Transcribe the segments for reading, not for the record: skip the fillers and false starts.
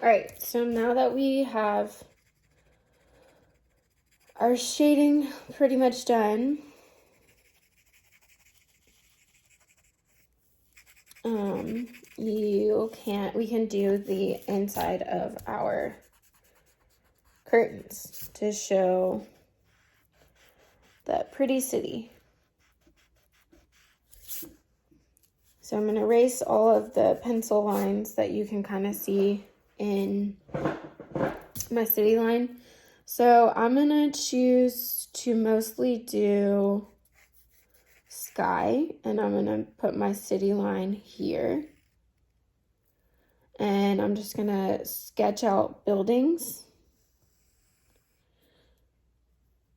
All right, so now that we have our shading pretty much done, we can do the inside of our curtains to show that pretty city. So I'm going to erase all of the pencil lines that you can kind of see in my city line. So I'm going to choose to mostly do sky, and I'm going to put my city line here. And I'm just going to sketch out buildings.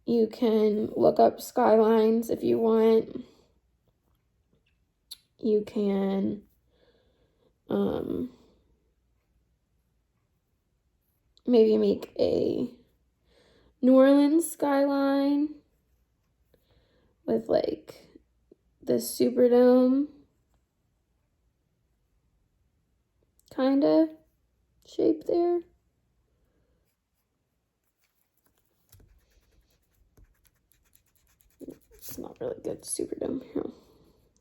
You can look up skylines if you want. You can maybe make a New Orleans skyline with like the Superdome kind of shape there. It's not really good, Superdome. Here,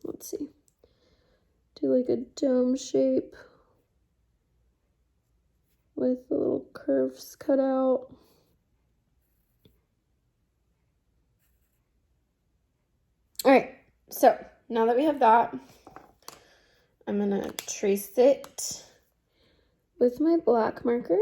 let's see. Do like a dome shape with the little curves cut out. All right, so now that we have that, I'm gonna trace it with my black marker.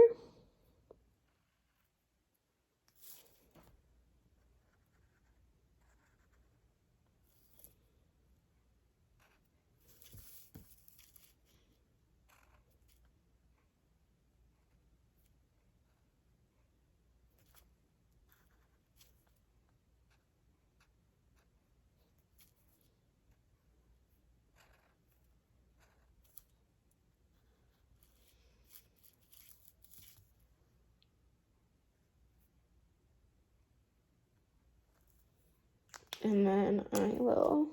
And then I will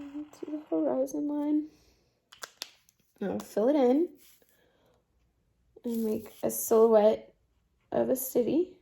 to the horizon line. I'll fill it in and make a silhouette of a city.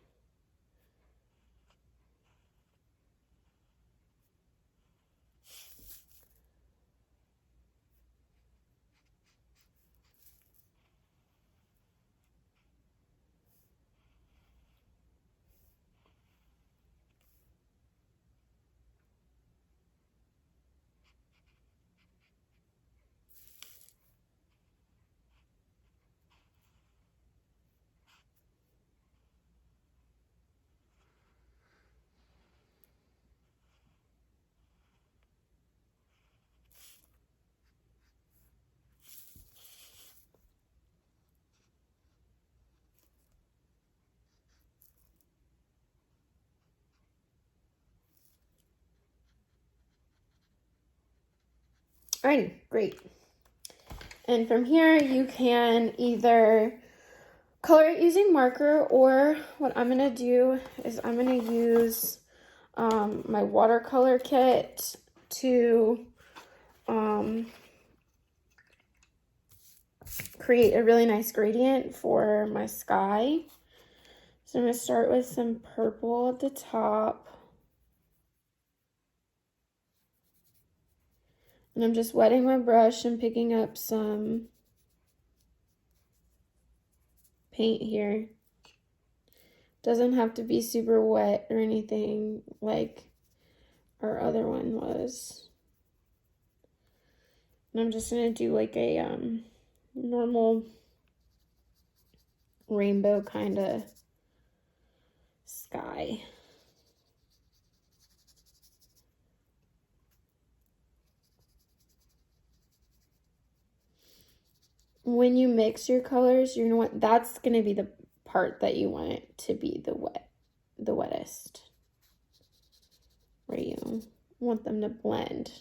Alrighty, great. And from here, you can either color it using marker, or what I'm gonna do is I'm gonna use my watercolor kit to create a really nice gradient for my sky. So I'm gonna start with some purple at the top. And I'm just wetting my brush and picking up some paint here. Doesn't have to be super wet or anything like our other one was. And I'm just gonna do like a normal rainbow kind of sky. When you mix your colors, you know what, that's gonna be the part that you want it to be the wettest, where you want them to blend.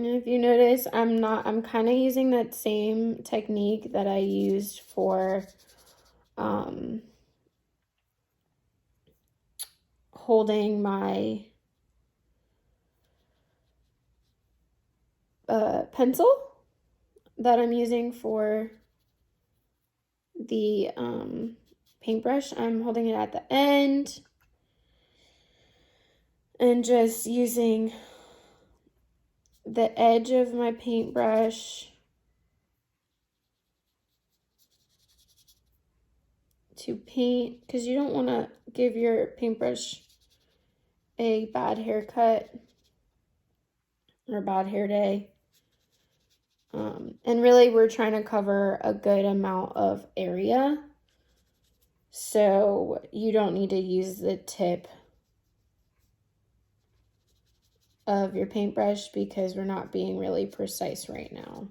And if you notice, I'm kind of using that same technique that I used for holding my pencil that I'm using for the paintbrush. I'm holding it at the end and just using the edge of my paintbrush to paint, because you don't want to give your paintbrush a bad haircut or bad hair day. And really we're trying to cover a good amount of area, so you don't need to use the tip of your paintbrush because we're not being really precise right now.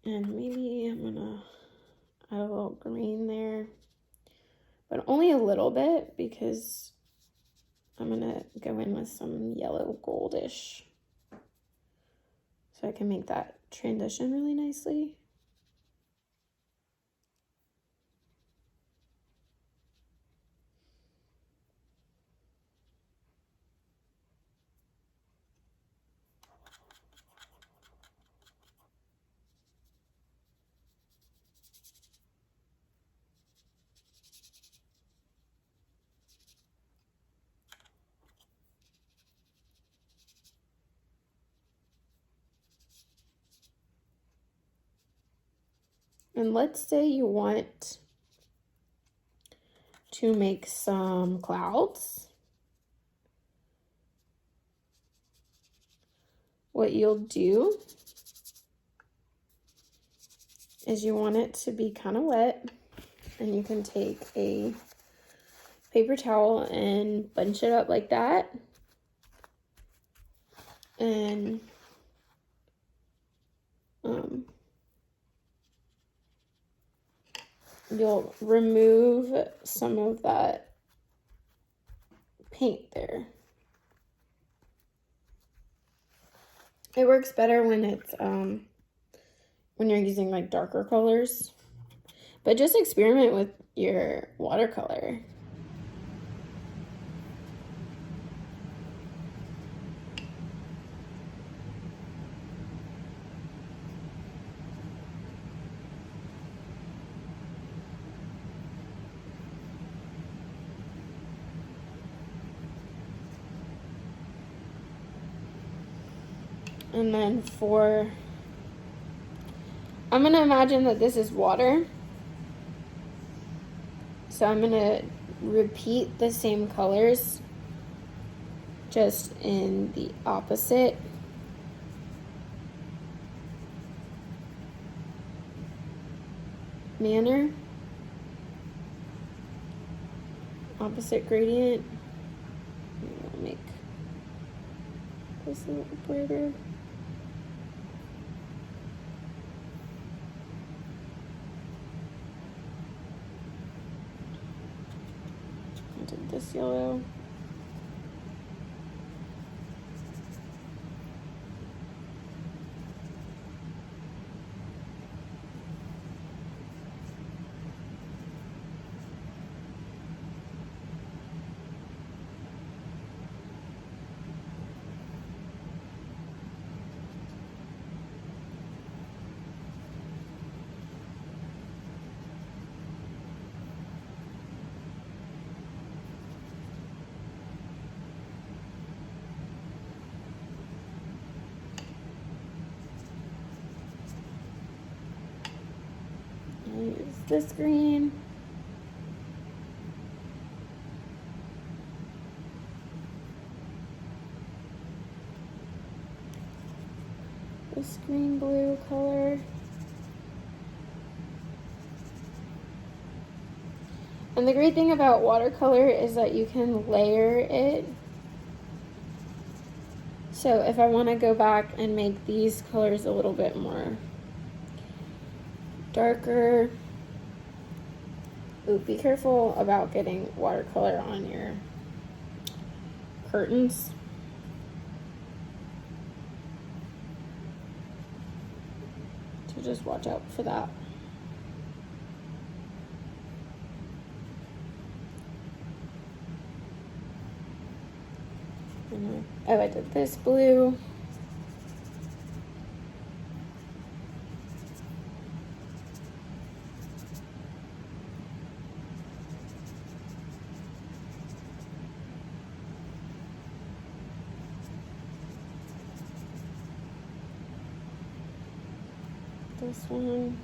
And maybe I'm gonna add a little green there, but only a little bit because I'm gonna go in with some yellow goldish so I can make that transition really nicely. And let's say you want to make some clouds. What you'll do is you want it to be kind of wet, and you can take a paper towel and bunch it up like that. And you'll remove some of that paint there. It works better when it's when you're using like darker colors, but just experiment with your watercolor. And then I'm going to imagine that this is water. So I'm going to repeat the same colors, just in the opposite manner. Opposite gradient. I'll make this a little brighter. This yellow. Use this green. This green blue color. And the great thing about watercolor is that you can layer it. So if I want to go back and make these colors a little bit more darker. Ooh, be careful about getting watercolor on your curtains. So just watch out for that. Oh, I did this blue. This one.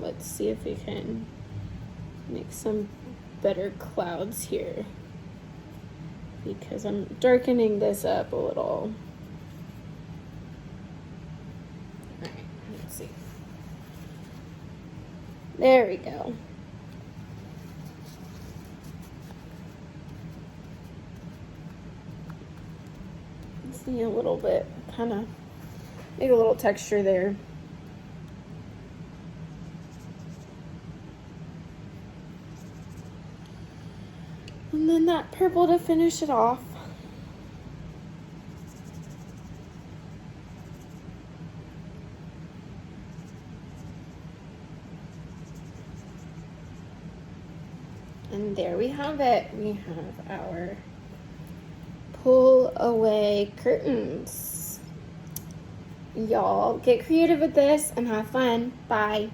Let's see if we can make some better clouds here, because I'm darkening this up a little. All right, let's see. There we go. See a little bit, kind of make a little texture there. And then that purple to finish it off. And there we have it. We have our pull away curtains. Y'all get creative with this and have fun. Bye.